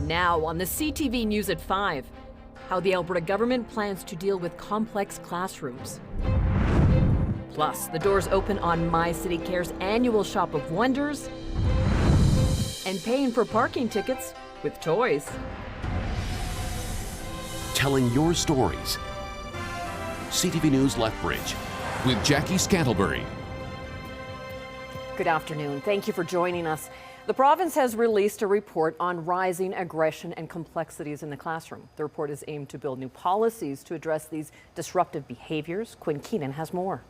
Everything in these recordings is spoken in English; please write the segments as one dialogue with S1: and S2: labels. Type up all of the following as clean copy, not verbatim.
S1: Now on the CTV News at 5, how the Alberta government plans to deal with complex classrooms. Plus, the doors open on My City Care's annual Shop of Wonders, and paying for parking tickets with toys.
S2: Telling your stories. CTV News Lethbridge with Jackie Scantlebury.
S1: Good afternoon. Thank you for joining us. The province has released a report on rising aggression and complexities in the classroom. The report is aimed to build new policies to address these disruptive behaviors. Quinn Keenan has more.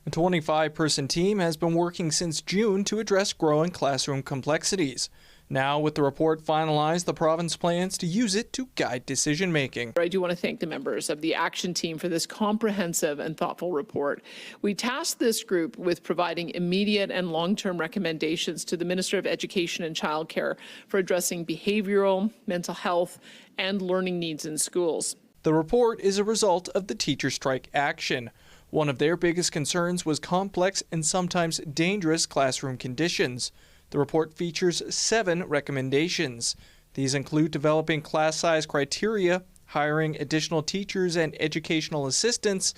S3: A 25-person team has been working since June to address growing classroom complexities. Now, with the report finalized, the province plans to use it to guide decision-making.
S4: I do want to thank the members of the action team for this comprehensive and thoughtful report. We tasked this group with providing immediate and long-term recommendations to the Minister of Education and Childcare for addressing behavioral, mental health, and learning needs in schools.
S3: The report is a result of the teacher strike action. One of their biggest concerns was complex and sometimes dangerous classroom conditions. The report features 7 recommendations. These include developing class size criteria, hiring additional teachers and educational assistants,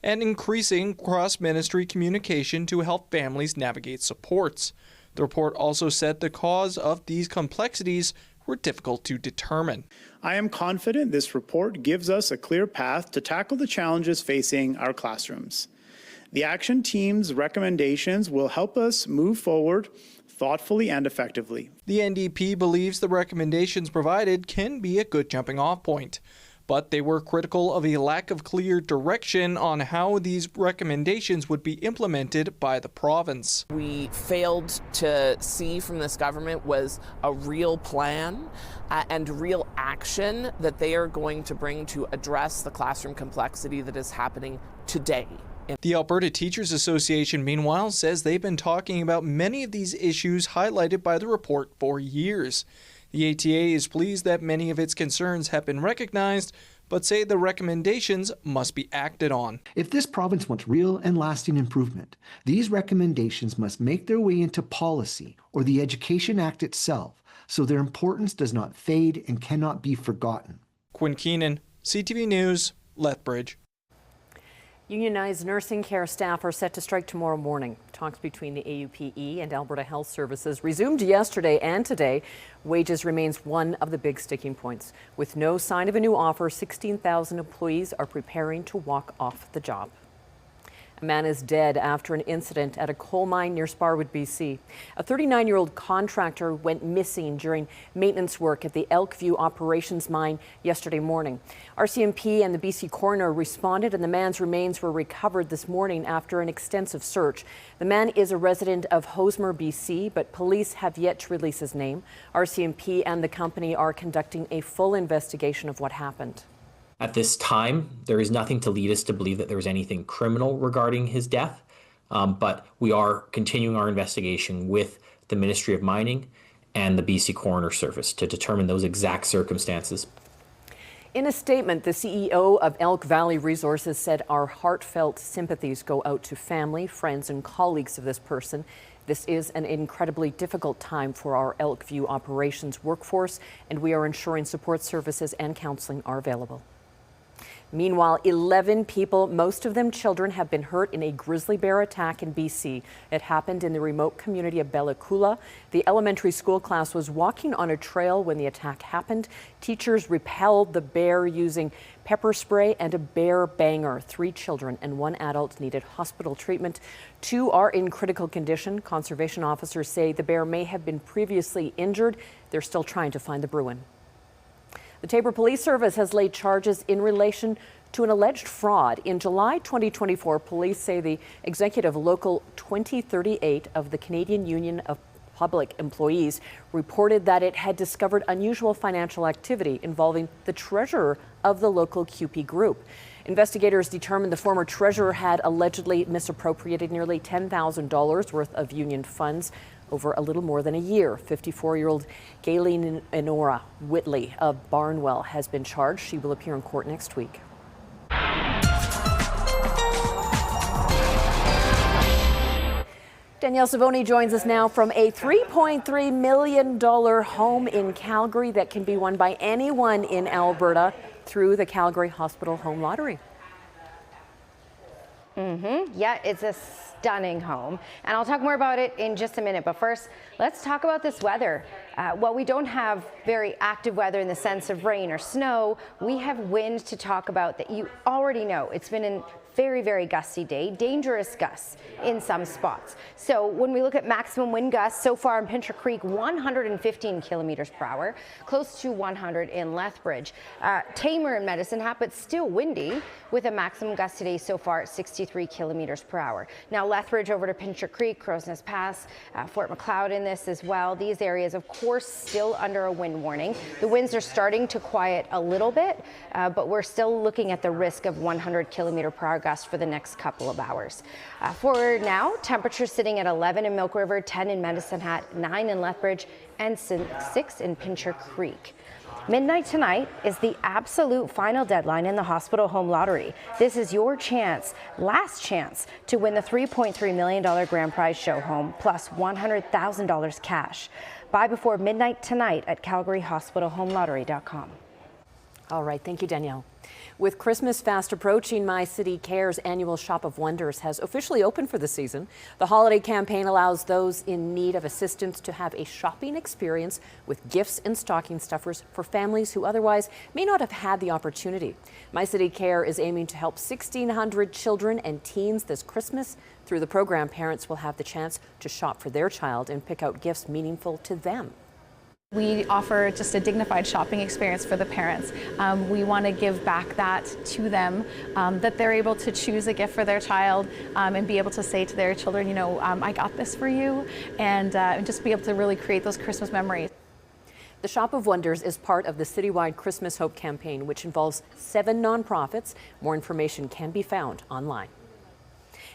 S3: and increasing cross-ministry communication to help families navigate supports. The report also said the cause of these complexities were difficult to determine.
S5: I am confident this report gives us a clear path to tackle the challenges facing our classrooms. The action team's recommendations will help us move forward thoughtfully and effectively.
S3: The NDP believes the recommendations provided can be a good jumping-off point, but they were critical of a lack of clear direction on how these recommendations would be implemented by the province.
S6: We failed to see from this government was a real plan and real action that they are going to bring to address the classroom complexity that is happening today.
S3: The Alberta Teachers Association, meanwhile, says they've been talking about many of these issues highlighted by the report for years. The ATA is pleased that many of its concerns have been recognized, but say the recommendations must be acted on.
S7: If this province wants real and lasting improvement, these recommendations must make their way into policy or the Education Act itself, so their importance does not fade and cannot be forgotten.
S3: Quinn Keenan, CTV News, Lethbridge.
S1: Unionized nursing care staff are set to strike tomorrow morning. Talks between the AUPE and Alberta Health Services resumed yesterday and today. Wages remains one of the big sticking points. With no sign of a new offer, 16,000 employees are preparing to walk off the job. A man is dead after an incident at a coal mine near Sparwood, BC. A 39-year-old contractor went missing during maintenance work at the Elkview Operations Mine yesterday morning. RCMP and the BC coroner responded, and the man's remains were recovered this morning after an extensive search. The man is a resident of Hosmer, BC, but police have yet to release his name. RCMP and the company are conducting a full investigation of what happened.
S8: At this time, there is nothing to lead us to believe that there was anything criminal regarding his death, but we are continuing our investigation with the Ministry of Mining and the BC Coroner Service to determine those exact circumstances.
S1: In a statement, the CEO of Elk Valley Resources said, "Our heartfelt sympathies go out to family, friends, and colleagues of this person. This is an incredibly difficult time for our Elkview operations workforce, and we are ensuring support services and counseling are available." Meanwhile, 11 people, most of them children, have been hurt in a grizzly bear attack in BC. It happened in the remote community of Bella Coola. The elementary school class was walking on a trail when the attack happened. Teachers repelled the bear using pepper spray and a bear banger. 3 children and 1 adult needed hospital treatment. 2 are in critical condition. Conservation officers say the bear may have been previously injured. They're still trying to find the Bruin. The Taber Police Service has laid charges in relation to an alleged fraud. In July 2024, police say the executive local 2038 of the Canadian Union of Public Employees reported that it had discovered unusual financial activity involving the treasurer of the local QP group. Investigators determined the former treasurer had allegedly misappropriated nearly $10,000 worth of union funds over a little more than a year. 54-year-old Gayleen Enora Whitley of Barnwell has been charged. She will appear in court next week. Danielle Savoni joins us now from a $3.3 million home in Calgary that can be won by anyone in Alberta through the Calgary Hospital Home Lottery.
S9: Yeah, it's a stunning home, and I'll talk more about it in just a minute. But first, let's talk about this weather. While we don't have very active weather in the sense of rain or snow, we have wind to talk about that you already know. It's been a very, very gusty day, dangerous gusts in some spots. So when we look at maximum wind gusts so far in Pincher Creek, 115 kilometers per hour, close to 100 in Lethbridge. Tamer in Medicine Hat, but still windy with a maximum gust today so far at 63 kilometers per hour. Now Lethbridge over to Pincher Creek, Crow's Nest Pass, Fort McLeod in this as well. These areas, of course, still under a wind warning. The winds are starting to quiet a little bit, but we're still looking at the risk of 100 kilometer per hour gusts for the next couple of hours. For now, temperatures sitting at 11 in Milk River, 10 in Medicine Hat, 9 in Lethbridge, and 6 in Pincher Creek. Midnight tonight is the absolute final deadline in the Hospital Home Lottery. This is your chance, last chance, to win the $3.3 million grand prize show home, plus $100,000 cash. Buy before midnight tonight at calgaryhospitalhomelottery.com.
S1: All right, thank you, Danielle. With Christmas fast approaching, My City Care's annual Shop of Wonders has officially opened for the season. The holiday campaign allows those in need of assistance to have a shopping experience with gifts and stocking stuffers for families who otherwise may not have had the opportunity. My City Care is aiming to help 1,600 children and teens this Christmas. Through the program, parents will have the chance to shop for their child and pick out gifts meaningful to them.
S10: We offer just a dignified shopping experience for the parents. We want to give back that to them, that they're able to choose a gift for their child and be able to say to their children, you know, I got this for you, and just be able to really create those Christmas memories.
S1: The Shop of Wonders is part of the citywide Christmas Hope campaign, which involves 7 nonprofits. More information can be found online.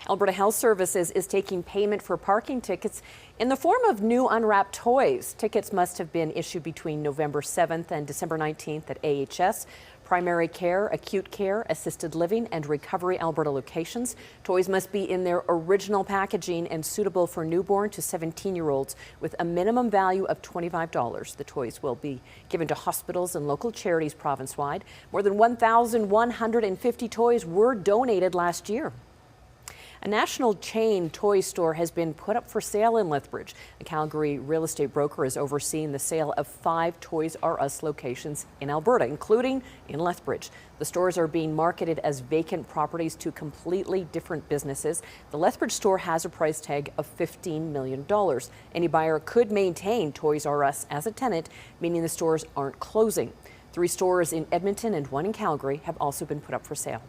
S1: Alberta Health Services is taking payment for parking tickets in the form of new unwrapped toys. Tickets must have been issued between November 7th and December 19th at AHS, primary care, acute care, assisted living, and recovery Alberta locations. Toys must be in their original packaging and suitable for newborn to 17-year-olds with a minimum value of $25. The toys will be given to hospitals and local charities province-wide. More than 1,150 toys were donated last year. A national chain toy store has been put up for sale in Lethbridge. A Calgary real estate broker is overseeing the sale of 5 Toys R Us locations in Alberta, including in Lethbridge. The stores are being marketed as vacant properties to completely different businesses. The Lethbridge store has a price tag of $15 million. Any buyer could maintain Toys R Us as a tenant, meaning the stores aren't closing. 3 stores in Edmonton and 1 in Calgary have also been put up for sale.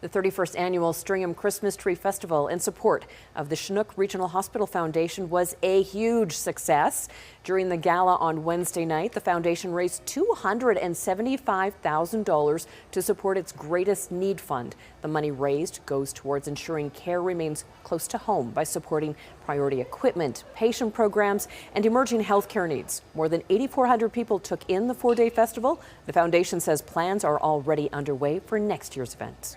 S1: The 31st annual Stringham Christmas Tree Festival in support of the Chinook Regional Hospital Foundation was a huge success. During the gala on Wednesday night, the foundation raised $275,000 to support its Greatest Need Fund. The money raised goes towards ensuring care remains close to home by supporting priority equipment, patient programs, and emerging healthcare needs. More than 8,400 people took in the 4-day festival. The foundation says plans are already underway for next year's event.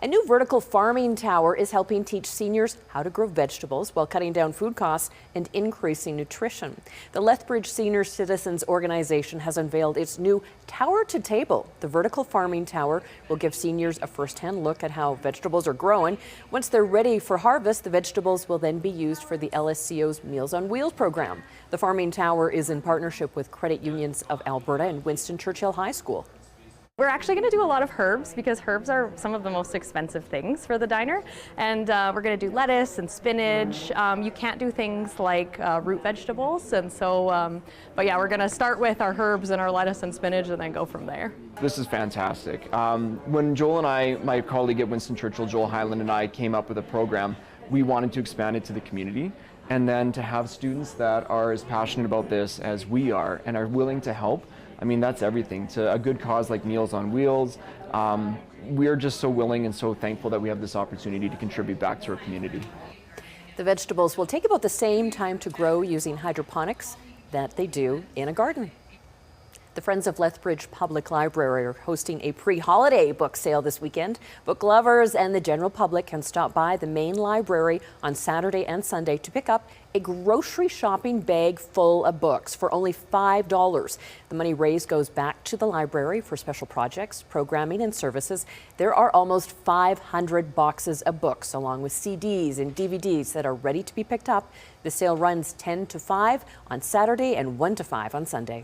S1: A new vertical farming tower is helping teach seniors how to grow vegetables while cutting down food costs and increasing nutrition. The Lethbridge Senior Citizens Organization has unveiled its new Tower to Table. The vertical farming tower will give seniors a first-hand look at how vegetables are grown. Once they're ready for harvest, the vegetables will then be used for the LSCO's Meals on Wheels program. The farming tower is in partnership with Credit Unions of Alberta and Winston Churchill High School.
S11: We're actually going to do a lot of herbs because herbs are some of the most expensive things for the diner, and we're going to do lettuce and spinach. You can't do things like root vegetables, and so but yeah, we're going to start with our herbs and our lettuce and spinach and then go from there.
S12: This is fantastic. When Joel and I, my colleague at Winston Churchill, Joel Highland, and I came up with a program, we wanted to expand it to the community, and then to have students that are as passionate about this as we are and are willing to help. I mean, that's everything. To a good cause like Meals on Wheels, we're just so willing and so thankful that we have this opportunity to contribute back to our community.
S1: The vegetables will take about the same time to grow using hydroponics that they do in a garden. The Friends of Lethbridge Public Library are hosting a pre-holiday book sale this weekend. Book lovers and the general public can stop by the main library on Saturday and Sunday to pick up a grocery shopping bag full of books for only $5. The money raised goes back to the library for special projects, programming, and services. There are almost 500 boxes of books, along with CDs and DVDs that are ready to be picked up. The sale runs 10 to 5 on Saturday and 1 to 5 on Sunday.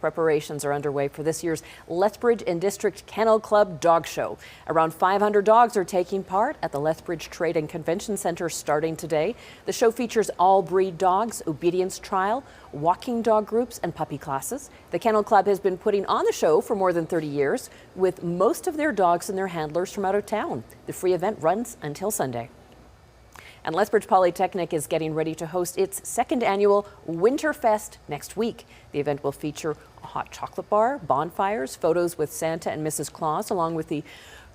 S1: Preparations are underway for this year's Lethbridge and District Kennel Club Dog Show. Around 500 dogs are taking part at the Lethbridge Trade and Convention Center starting today. The show features all breed dogs, obedience trial, walking dog groups, and puppy classes. The Kennel Club has been putting on the show for more than 30 years, with most of their dogs and their handlers from out of town. The free event runs until Sunday. And Lethbridge Polytechnic is getting ready to host its second annual Winterfest next week. The event will feature a hot chocolate bar, bonfires, photos with Santa and Mrs. Claus, along with the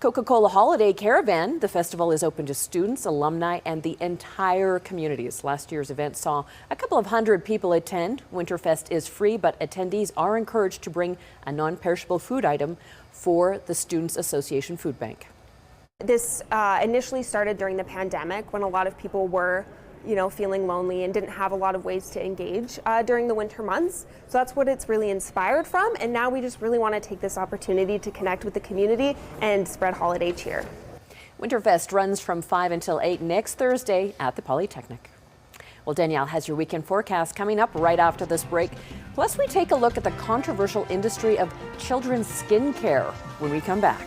S1: Coca-Cola Holiday Caravan. The festival is open to students, alumni, and the entire communities. Last year's event saw a couple of hundred people attend. Winterfest is free, but attendees are encouraged to bring a non-perishable food item for the Students Association Food Bank.
S13: This initially started during the pandemic when a lot of people were, feeling lonely and didn't have a lot of ways to engage during the winter months. So that's what it's really inspired from. And now we just really want to take this opportunity to connect with the community and spread holiday cheer.
S1: Winterfest runs from 5 until 8 next Thursday at the Polytechnic. Well, Danielle has your weekend forecast coming up right after this break. Plus, we take a look at the controversial industry of children's skincare when we come back.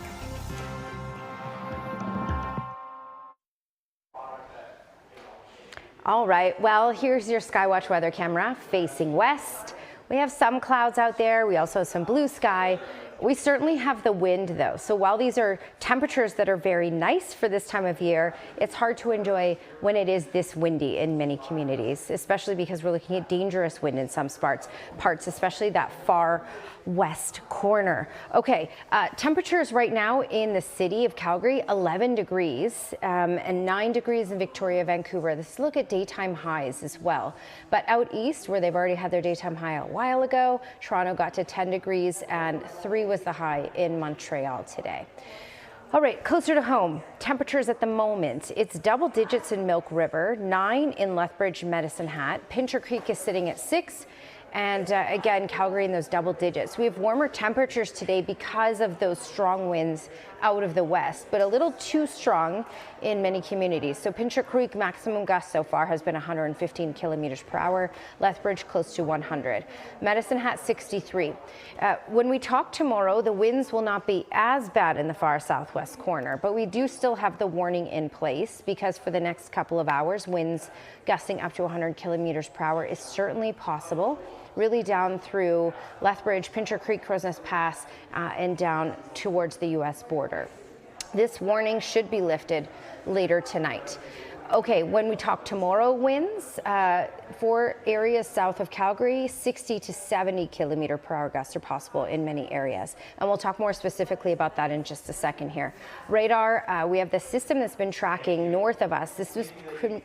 S9: All right, well, here's your Skywatch weather camera facing west. We have some clouds out there. We also have some blue sky. We certainly have the wind, though. So while these are temperatures that are very nice for this time of year, it's hard to enjoy when it is this windy in many communities, especially because we're looking at dangerous wind in some parts, especially that far west corner. Okay, temperatures right now in the city of Calgary, 11 degrees and 9 degrees in Victoria, Vancouver. This is a look at daytime highs as well. But out east, where they've already had their daytime high a while ago, Toronto got to 10 degrees and 3 was the high in Montreal today. All right, closer to home, temperatures at the moment. It's double digits in Milk River, 9 in Lethbridge, Medicine Hat. Pincher Creek is sitting at 6. And again, Calgary in those double digits. We have warmer temperatures today because of those strong winds out of the west, but a little too strong in many communities. So Pincher Creek maximum gust so far has been 115 kilometers per hour. Lethbridge close to 100. Medicine Hat 63. When we talk tomorrow, the winds will not be as bad in the far southwest corner, but we do still have the warning in place because for the next couple of hours, winds gusting up to 100 kilometers per hour is certainly possible. Really down through Lethbridge, Pincher Creek, Crow's Nest Pass, and down towards the U.S. border. This warning should be lifted later tonight. Okay, when we talk tomorrow, winds for areas south of Calgary, 60 to 70 kilometer per hour gusts are possible in many areas. And we'll talk more specifically about that in just a second here. Radar, we have the system that's been tracking north of us. This was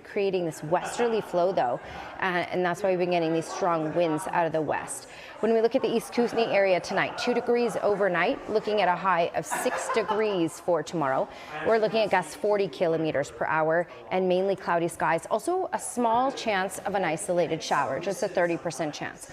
S9: creating this westerly flow though, and that's why we've been getting these strong winds out of the west. When we look at the East Kootenay area tonight, 2 degrees overnight, looking at a high of 6 degrees for tomorrow. We're looking at gusts 40 kilometers per hour and mainly cloudy skies. Also a small chance of an isolated shower, just a 30% chance.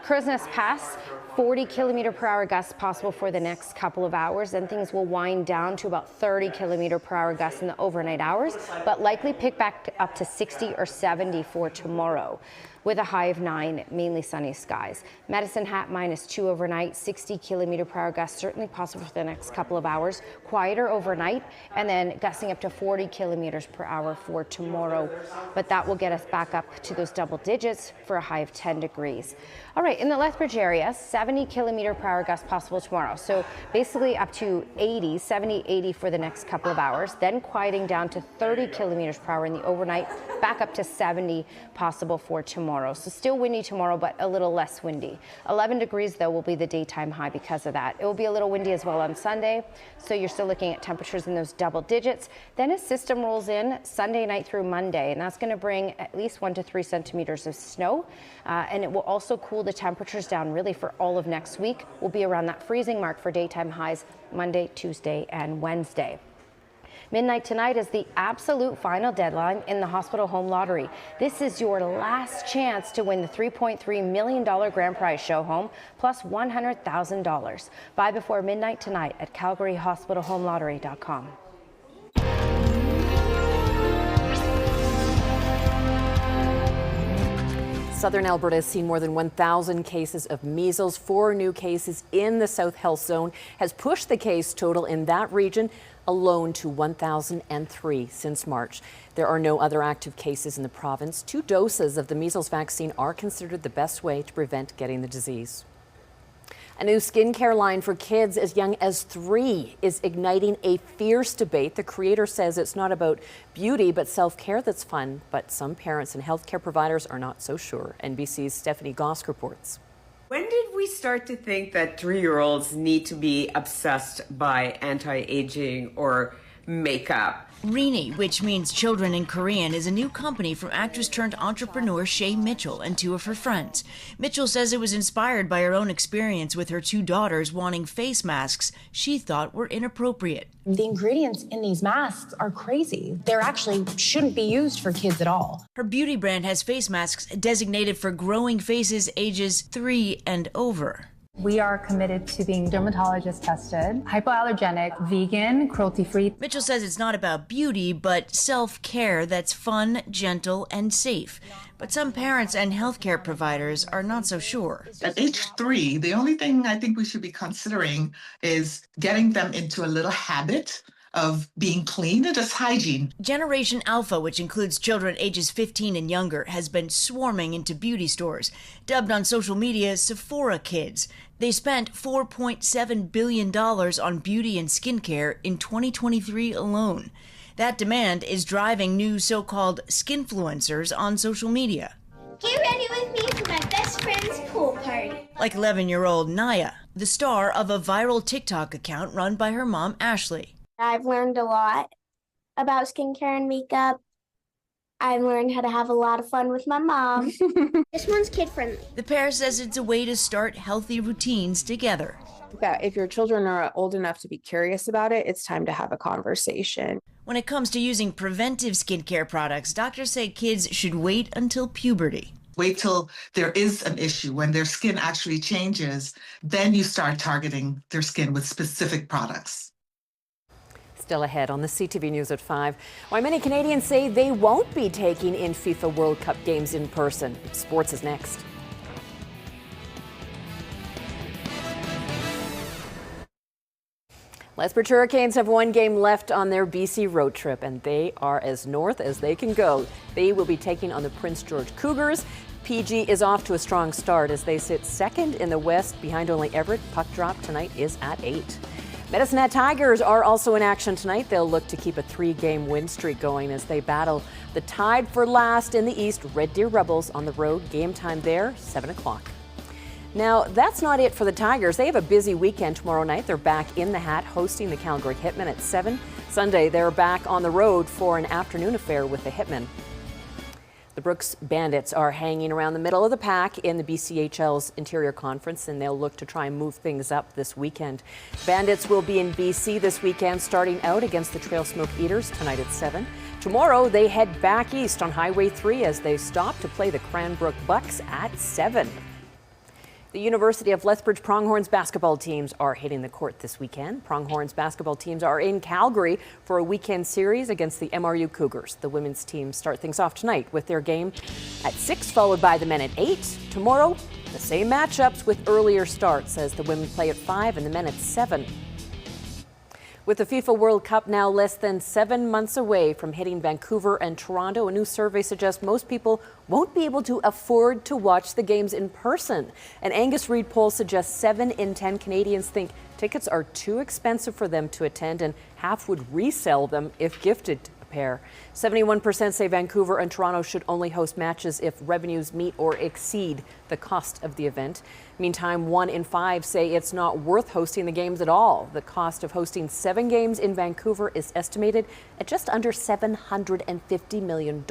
S9: Crow's Nest Pass, 40 kilometer per hour gusts possible for the next couple of hours. Then things will wind down to about 30 kilometer per hour gusts in the overnight hours, but likely pick back up to 60 or 70 for tomorrow, with a high of 9, mainly sunny skies. Medicine Hat -2 overnight, 60 kilometer per hour gusts certainly possible for the next couple of hours. Quieter overnight, and then gusting up to 40 kilometers per hour for tomorrow. But that will get us back up to those double digits for a high of 10 degrees. All right, in the Lethbridge area, 70 kilometer per hour gusts possible tomorrow. So basically up to 80, 70, 80 for the next couple of hours, then quieting down to 30 kilometers per hour in the overnight, back up to 70 possible for tomorrow. tomorrow. So still windy tomorrow, but a little less windy. 11 degrees, though, will be the daytime high because of that. It will be a little windy as well on Sunday, so you're still looking at temperatures in those double digits. Then a system rolls in Sunday night through Monday, and that's going to bring at least 1 to 3 centimeters of snow, and it will also cool the temperatures down really for all of next week. We'll be around that freezing mark for daytime highs Monday, Tuesday, and Wednesday. Midnight tonight is the absolute final deadline in the Hospital Home Lottery. This is your last chance to win the $3.3 million grand prize show home plus $100,000. Buy before midnight tonight at calgaryhospitalhomelottery.com.
S1: Southern Alberta has seen more than 1,000 cases of measles. 4 new cases in the South Health Zone has pushed the case total in that region alone to 1,003 since March. There are no other active cases in the province. 2 doses of the measles vaccine are considered the best way to prevent getting the disease. A new skincare line for kids as young as 3 is igniting a fierce debate. The creator says it's not about beauty, but self-care that's fun. But some parents and healthcare providers are not so sure. NBC's Stephanie Gosk reports.
S14: When did we start to think that 3-year-olds need to be obsessed by anti-aging or makeup?
S15: Rini, which means children in Korean, is a new company from actress-turned-entrepreneur Shay Mitchell and 2 of her friends. Mitchell says it was inspired by her own experience with her 2 daughters wanting face masks she thought were inappropriate.
S16: The ingredients in these masks are crazy. They actually shouldn't be used for kids at all.
S15: Her beauty brand has face masks designated for growing faces ages 3 and over.
S17: We are committed to being dermatologist tested, hypoallergenic, vegan, cruelty-free.
S15: Mitchell says it's not about beauty, but self-care that's fun, gentle, and safe. But some parents and healthcare providers are not so sure.
S18: At age 3, the only thing I think we should be considering is getting them into a little habit of being clean and just hygiene.
S15: Generation Alpha, which includes children ages 15 and younger, has been swarming into beauty stores, dubbed on social media Sephora Kids. They spent $4.7 billion on beauty and skincare in 2023 alone. That demand is driving new so-called skinfluencers on social media.
S19: Get ready with me for my best friend's pool party.
S15: Like 11-year-old Naya, the star of a viral TikTok account run by her mom, Ashley.
S19: I've learned a lot about skincare and makeup. I've learned how to have a lot of fun with my mom. This one's kid-friendly.
S15: The pair says it's a way to start healthy routines together.
S20: That if your children are old enough to be curious about it, it's time to have a conversation.
S15: When it comes to using preventive skincare products, doctors say kids should wait until puberty.
S18: Wait till there is an issue, when their skin actually changes, then you start targeting their skin with specific products.
S1: Still ahead on the CTV News at 5. Why many Canadians say they won't be taking in FIFA World Cup games in person. Sports is next. Lethbridge Hurricanes have 1 game left on their BC road trip, and they are as north as they can go. They will be taking on the Prince George Cougars. PG is off to a strong start as they sit second in the West behind only Everett. Puck drop tonight is at 8. Medicine Hat Tigers are also in action tonight. They'll look to keep a 3-game win streak going as they battle the tied for last in the East Red Deer Rebels on the road. Game time there, 7 o'clock. Now, that's not it for the Tigers. They have a busy weekend tomorrow night. They're back in the Hat hosting the Calgary Hitmen at 7. Sunday, they're back on the road for an afternoon affair with the Hitmen. The Brooks Bandits are hanging around the middle of the pack in the BCHL's Interior Conference, and they'll look to try and move things up this weekend. Bandits will be in BC this weekend, starting out against the Trail Smoke Eaters tonight at 7. Tomorrow, they head back east on Highway 3 as they stop to play the Cranbrook Bucks at 7. The University of Lethbridge Pronghorns basketball teams are hitting the court this weekend. Pronghorns basketball teams are in Calgary for a weekend series against the MRU Cougars. The women's teams start things off tonight with their game at 6, followed by the men at 8. Tomorrow, the same matchups with earlier starts as the women play at 5 and the men at 7. With the FIFA World Cup now less than 7 months away from hitting Vancouver and Toronto, a new survey suggests most people won't be able to afford to watch the games in person. An Angus Reid poll suggests 7 in 10 Canadians think tickets are too expensive for them to attend, and half would resell them if gifted. pair. 71% say Vancouver and Toronto should only host matches if revenues meet or exceed the cost of the event. Meantime, 1 in 5 say it's not worth hosting the games at all. The cost of hosting 7 games in Vancouver is estimated at just under $750 million,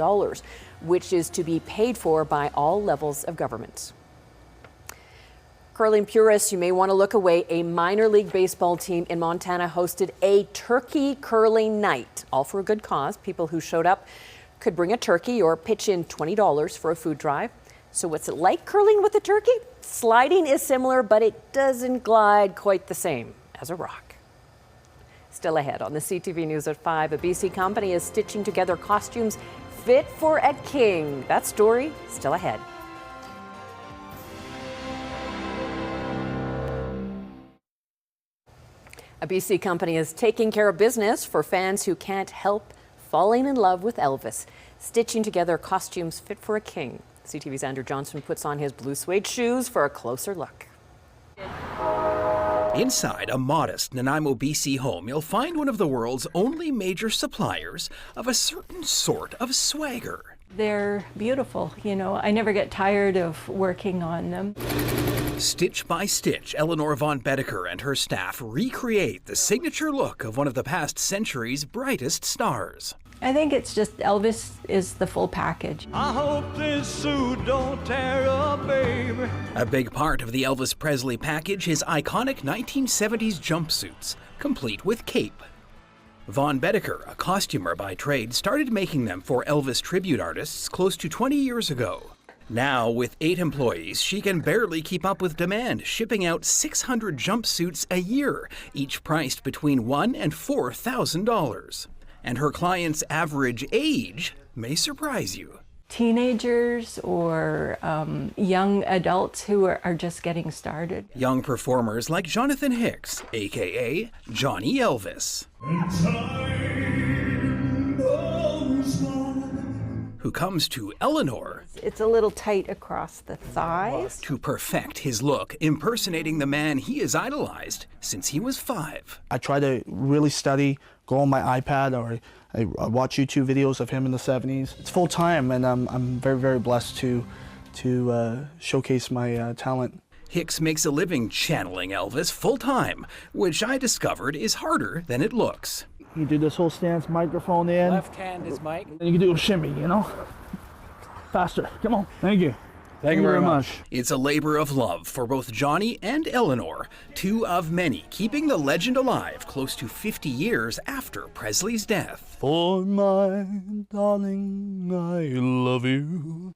S1: which is to be paid for by all levels of government. Curling purists, you may want to look away. A minor league baseball team in Montana hosted a turkey curling night, all for a good cause. People who showed up could bring a turkey or pitch in $20 for a food drive. So what's it like curling with a turkey? Sliding is similar, but it doesn't glide quite the same as a rock. Still ahead on the CTV News at 5, a BC company is stitching together costumes fit for a king. That story still ahead. A BC company is taking care of business for fans who can't help falling in love with Elvis, stitching together costumes fit for a king. CTV's Andrew Johnson puts on his blue suede shoes for a closer look.
S21: Inside a modest Nanaimo, BC home, you'll find one of the world's only major suppliers of a certain sort of swagger.
S22: They're beautiful, you know. I never get tired of working on them.
S21: Stitch by stitch, Eleanor von Bedeker and her staff recreate the signature look of one of the past century's brightest stars.
S22: I think it's just Elvis is the full package.
S23: I hope this suit don't tear up, baby.
S21: A big part of the Elvis Presley package is iconic 1970s jumpsuits, complete with cape. Von Bedeker, a costumer by trade, started making them for Elvis tribute artists close to 20 years ago. Now, with 8 employees, she can barely keep up with demand, shipping out 600 jumpsuits a year, each priced between $1,000 and $4,000. And her clients' average age may surprise you.
S22: Teenagers or young adults who are just getting started.
S21: Young performers like Jonathan Hicks, aka Johnny Elvis, who comes to Eleanor.
S22: It's a little tight across the thighs.
S21: To perfect his look, impersonating the man he has idolized since he was 5.
S24: I try to really study, go on my iPad, or I watch YouTube videos of him in the 70s. It's full time, and I'm very, very blessed to showcase my talent.
S21: Hicks makes a living channeling Elvis full time, which I discovered is harder than it looks.
S24: You do this whole stance, microphone in.
S23: Left hand is mic.
S24: And you can do a shimmy, you know? Faster. Come on. Thank you. Thank you very much.
S21: It's a labor of love for both Johnny and Eleanor, 2 of many, keeping the legend alive close to 50 years after Presley's death.
S24: For my darling, I love you.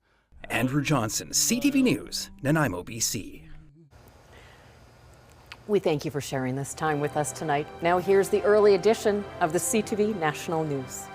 S21: Andrew Johnson, CTV News, Nanaimo, BC.
S1: We thank you for sharing this time with us tonight. Now here's the early edition of the CTV National News.